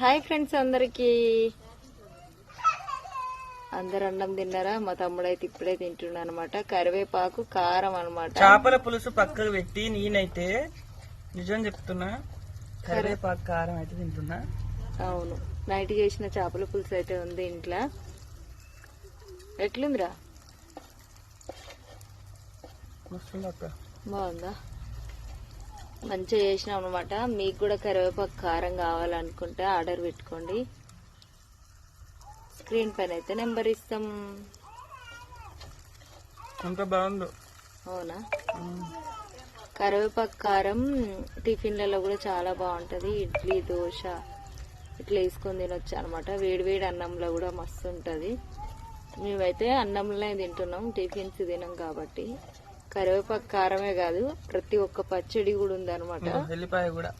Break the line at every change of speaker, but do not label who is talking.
Hi friends, అందరికి అందరు అన్నం తిన్నారా? మా తమ్ముడైతే ఇప్పుడే తింటున్నా అనమాట. కరివేపాకు కారం అనమాట.
చేపల పులుసు పక్కకు పెట్టి నేనైతే నిజం చెప్తున్నా, కరివేపాకు కారం అయితే తింటున్నా.
అవును, నైట్ చేసిన చేపల పులుసు అయితే ఉంది ఇంట్లో. ఎట్లుందిరా? బాగుందా? మంచిగా చేసినాం అనమాట. మీకు కూడా కరివేపాకు కారం కావాలనుకుంటే ఆర్డర్ పెట్టుకోండి. స్క్రీన్ పైన అయితే నెంబర్ ఇస్తాం.
అంత బాగుంది.
అవునా? కరివేపాకు కారం టిఫిన్లలో కూడా చాలా బాగుంటది. ఇడ్లీ, దోశ ఇట్లా వేసుకొని తినొచ్చు అనమాట. వేడి వేడి అన్నంలో కూడా మస్తు ఉంటది. మేమైతే అన్నంలోనే తింటున్నాం, టిఫిన్స్ తినం కాబట్టి. కరివేపాకు కారమే కాదు, ప్రతి ఒక్క పచ్చడి కూడా ఉంది అనమాట.
ఎల్లిపాయ కూడా